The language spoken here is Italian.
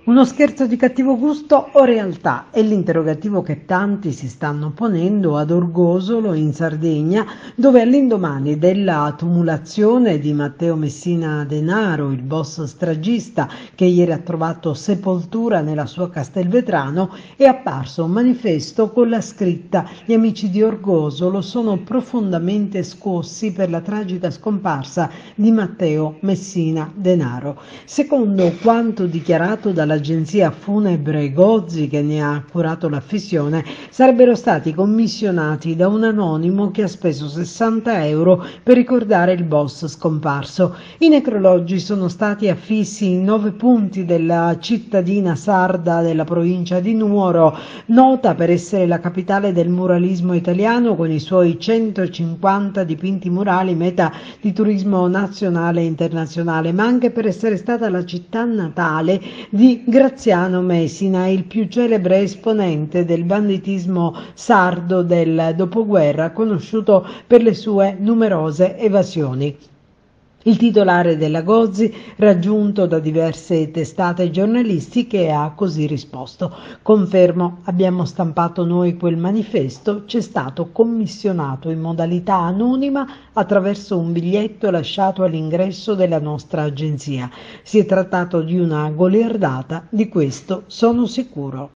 Uno scherzo di cattivo gusto o realtà? È l'interrogativo che tanti si stanno ponendo ad Orgosolo, in Sardegna, dove all'indomani della tumulazione di Matteo Messina Denaro, il boss stragista che ieri ha trovato sepoltura nella sua Castelvetrano, è apparso un manifesto con la scritta: «Gli amici di Orgosolo sono profondamente scossi per la tragica scomparsa di Matteo Messina Denaro». Secondo quanto dichiarato dall'agenzia funebre Gozzi, che ne ha curato l'affissione, sarebbero stati commissionati da un anonimo che ha speso 60 euro per ricordare il boss scomparso. I necrologi sono stati affissi in 9 punti della cittadina sarda della provincia di Nuoro, nota per essere la capitale del muralismo italiano, con i suoi 150 dipinti murali, meta di turismo nazionale e internazionale, ma anche per essere stata la città natale di Graziano Messina, il più celebre esponente del banditismo sardo del dopoguerra, conosciuto per le sue numerose evasioni. Il titolare della Gozzi, raggiunto da diverse testate giornalistiche, ha così risposto: «Confermo, abbiamo stampato noi quel manifesto, c'è stato commissionato in modalità anonima attraverso un biglietto lasciato all'ingresso della nostra agenzia. Si è trattato di una goliardata, di questo sono sicuro».